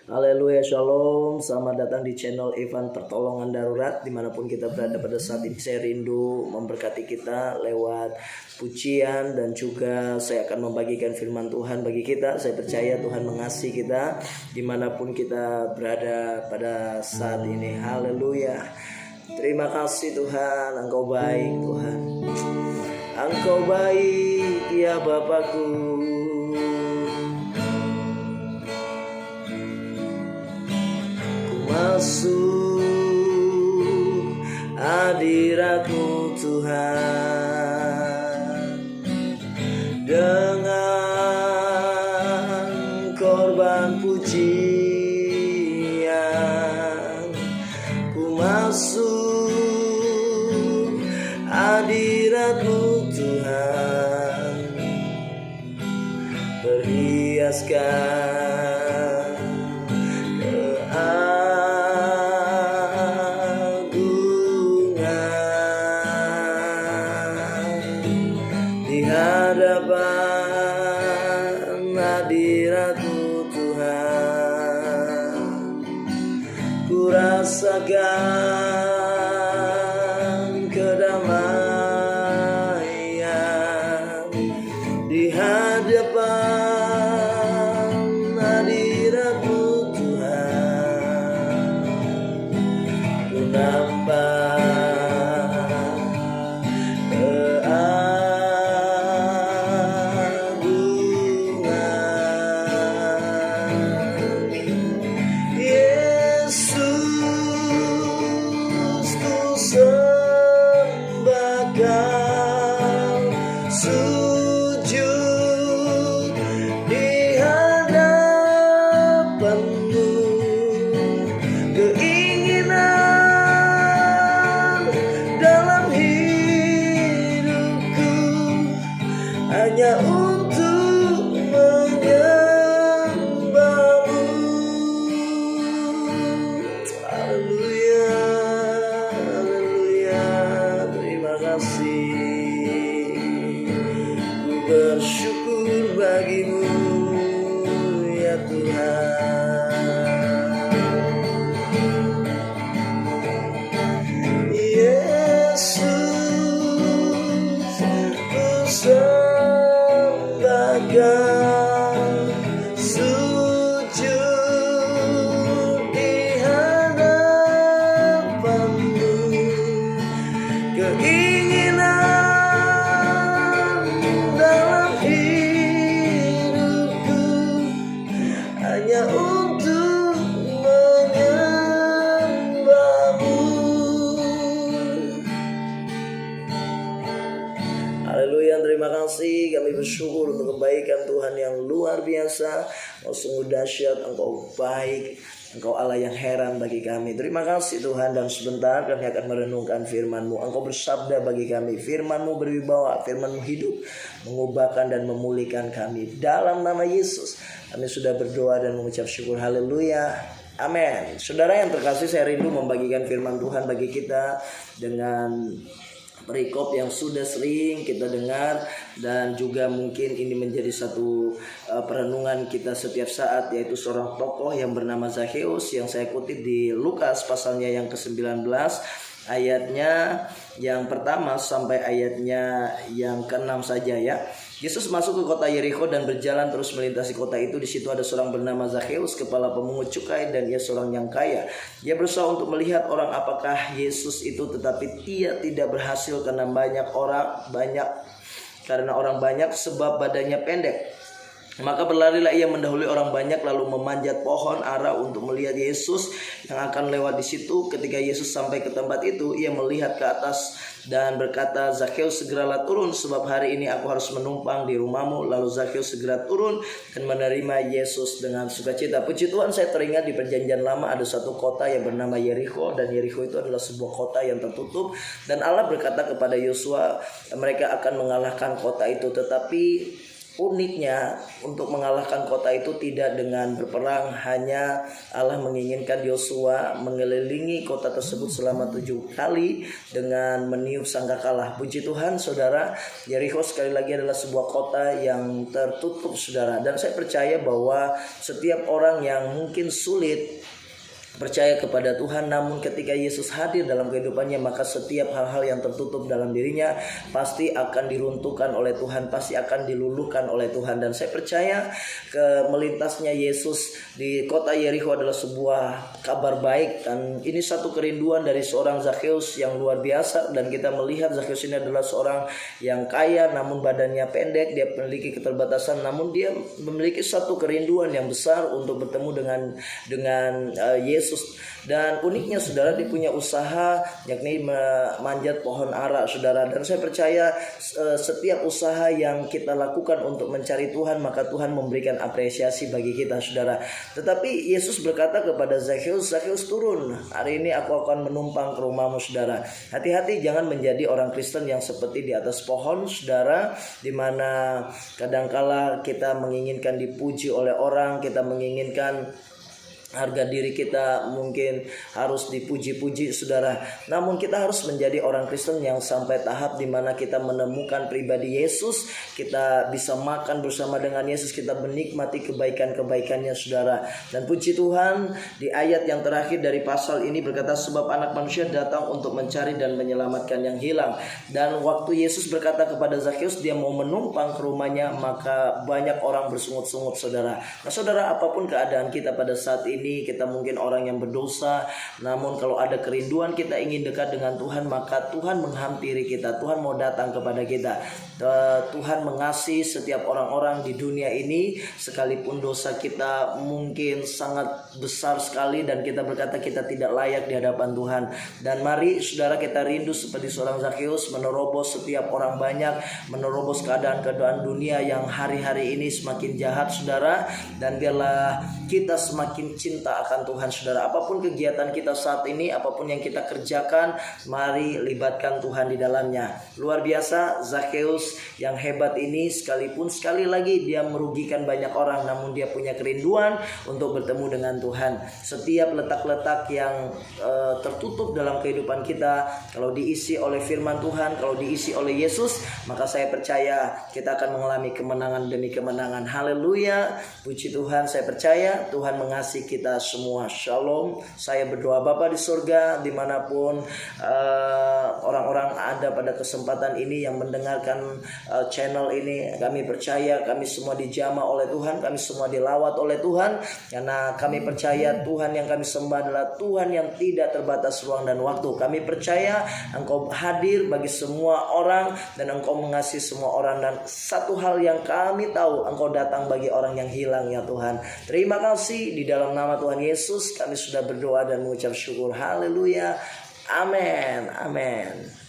Haleluya, shalom. Selamat datang di channel Evan Pertolongan Darurat. Dimanapun kita berada pada saat ini, saya rindu memberkati kita lewat pujian. Dan juga saya akan membagikan firman Tuhan bagi kita. Saya percaya Tuhan mengasihi kita dimanapun kita berada pada saat ini. Haleluya. Terima kasih Tuhan, Engkau baik Tuhan. Engkau baik ya Bapakku. Masuk hadirat-Mu Tuhan, dengan korban pujian. Ku masuk hadirat-Mu Tuhan, perhiaskan hadapan hadirat-Mu Tuhan. Ku rasakan kedamaian di hadapan hadirat-Mu Tuhan. Ku nampak sujud di hadapan-Mu. Keinginan dalam hidupku hanya untuk menyembah-Mu. Haleluya, haleluya. Terima kasih. Bersyukur bagi-Mu ya Tuhan. Yesus, ku sembahkan sujud di hadapan-Mu. Keinginan hanya untuk menyembah-Mu. Haleluya, terima kasih. Kami bersyukur untuk kebaikan Tuhan yang luar biasa. Oh, sungguh dahsyat, Engkau baik, Engkau Allah yang heran bagi kami. Terima kasih Tuhan. Dan sebentar kami akan merenungkan firman-Mu. Engkau bersabda bagi kami, firman-Mu berwibawa, firman-Mu hidup, mengubahkan dan memulihkan kami. Dalam nama Yesus kami sudah berdoa dan mengucap syukur. Haleluya, amin. Saudara yang terkasih, saya rindu membagikan firman Tuhan bagi kita dengan perikop yang sudah sering kita dengar, dan juga mungkin ini menjadi satu perenungan kita setiap saat, yaitu seorang tokoh yang bernama Zakheus, yang saya kutip di Lukas pasalnya yang ke-19 ayatnya yang pertama sampai ayatnya yang ke-6 saja ya. Yesus masuk ke kota Yerikho dan berjalan terus melintasi kota itu. Di situ ada seorang bernama Zakheus, kepala pemungut cukai, dan ia seorang yang kaya. Dia berusaha untuk melihat orang apakah Yesus itu, tetapi dia tidak berhasil karena orang banyak sebab badannya pendek. Maka berlarilah ia mendahului orang banyak, lalu memanjat pohon ara untuk melihat Yesus yang akan lewat di situ. Ketika Yesus sampai ke tempat itu, ia melihat ke atas dan berkata, "Zakheus, segeralah turun, sebab hari ini aku harus menumpang di rumahmu." Lalu Zakheus segera turun dan menerima Yesus dengan sukacita. Puji Tuhan, saya teringat di Perjanjian Lama ada satu kota yang bernama Yerikho, dan Yerikho itu adalah sebuah kota yang tertutup. Dan Allah berkata kepada Yosua, mereka akan mengalahkan kota itu. Tetapi uniknya untuk mengalahkan kota itu tidak dengan berperang, hanya Allah menginginkan Yosua mengelilingi kota tersebut selama 7 kali dengan meniup sangkakala. Puji Tuhan saudara, Yerikho sekali lagi adalah sebuah kota yang tertutup saudara. Dan saya percaya bahwa setiap orang yang mungkin sulit percaya kepada Tuhan, namun ketika Yesus hadir dalam kehidupannya, maka setiap hal-hal yang tertutup dalam dirinya pasti akan diruntuhkan oleh Tuhan, pasti akan diluluhkan oleh Tuhan. Dan saya percaya melintasnya Yesus di kota Yerikho adalah sebuah kabar baik, dan ini satu kerinduan dari seorang Zakheus yang luar biasa. Dan kita melihat Zakheus ini adalah seorang yang kaya namun badannya pendek, dia memiliki keterbatasan, namun dia memiliki satu kerinduan yang besar untuk bertemu dengan Yesus. Dan uniknya saudara, dia punya usaha yakni memanjat pohon ara saudara. Dan saya percaya setiap usaha yang kita lakukan untuk mencari Tuhan, maka Tuhan memberikan apresiasi bagi kita saudara. Tetapi Yesus berkata kepada Zakheus, Zakheus turun, hari ini aku akan menumpang ke rumahmu saudara. Hati-hati jangan menjadi orang Kristen yang seperti di atas pohon saudara, dimana kadangkala kita menginginkan dipuji oleh orang, kita menginginkan harga diri kita mungkin harus dipuji-puji saudara. Namun kita harus menjadi orang Kristen yang sampai tahap di mana kita menemukan pribadi Yesus, kita bisa makan bersama dengan Yesus, kita menikmati kebaikan-kebaikannya saudara. Dan puji Tuhan, di ayat yang terakhir dari pasal ini berkata, sebab anak manusia datang untuk mencari dan menyelamatkan yang hilang. Dan waktu Yesus berkata kepada Zakheus dia mau menumpang ke rumahnya, maka banyak orang bersungut-sungut saudara. Nah saudara, apapun keadaan kita pada saat ini, kita mungkin orang yang berdosa, namun kalau ada kerinduan kita ingin dekat dengan Tuhan, maka Tuhan menghampiri kita, Tuhan mau datang kepada kita. Tuhan mengasihi setiap orang-orang di dunia ini, sekalipun dosa kita mungkin sangat besar sekali dan kita berkata kita tidak layak di hadapan Tuhan. Dan mari saudara, kita rindu seperti seorang Zakheus, menerobos setiap orang banyak, menerobos keadaan-keadaan dunia yang hari-hari ini semakin jahat saudara. Dan biarlah kita semakin cinta akan Tuhan saudara. Apapun kegiatan kita saat ini, apapun yang kita kerjakan, mari libatkan Tuhan di dalamnya. Luar biasa Zakheus yang hebat ini, sekalipun sekali lagi dia merugikan banyak orang, namun dia punya kerinduan untuk bertemu dengan Tuhan. Setiap letak-letak yang tertutup dalam kehidupan kita, kalau diisi oleh firman Tuhan, kalau diisi oleh Yesus, maka saya percaya kita akan mengalami kemenangan demi kemenangan. Haleluya, puji Tuhan. Saya percaya Tuhan mengasihi kita semua. Shalom. Saya berdoa Bapa di surga, dimanapun orang-orang ada pada kesempatan ini yang mendengarkan channel ini, kami percaya kami semua dijamah oleh Tuhan, kami semua dilawat oleh Tuhan, karena kami percaya Tuhan yang kami sembah adalah Tuhan yang tidak terbatas ruang dan waktu. Kami percaya Engkau hadir bagi semua orang dan Engkau mengasihi semua orang. Dan satu hal yang kami tahu, Engkau datang bagi orang yang hilang ya Tuhan. Terima kasih, di dalam nama Tuhan Yesus kami sudah berdoa dan mengucap syukur. Haleluya. Amin. Amin.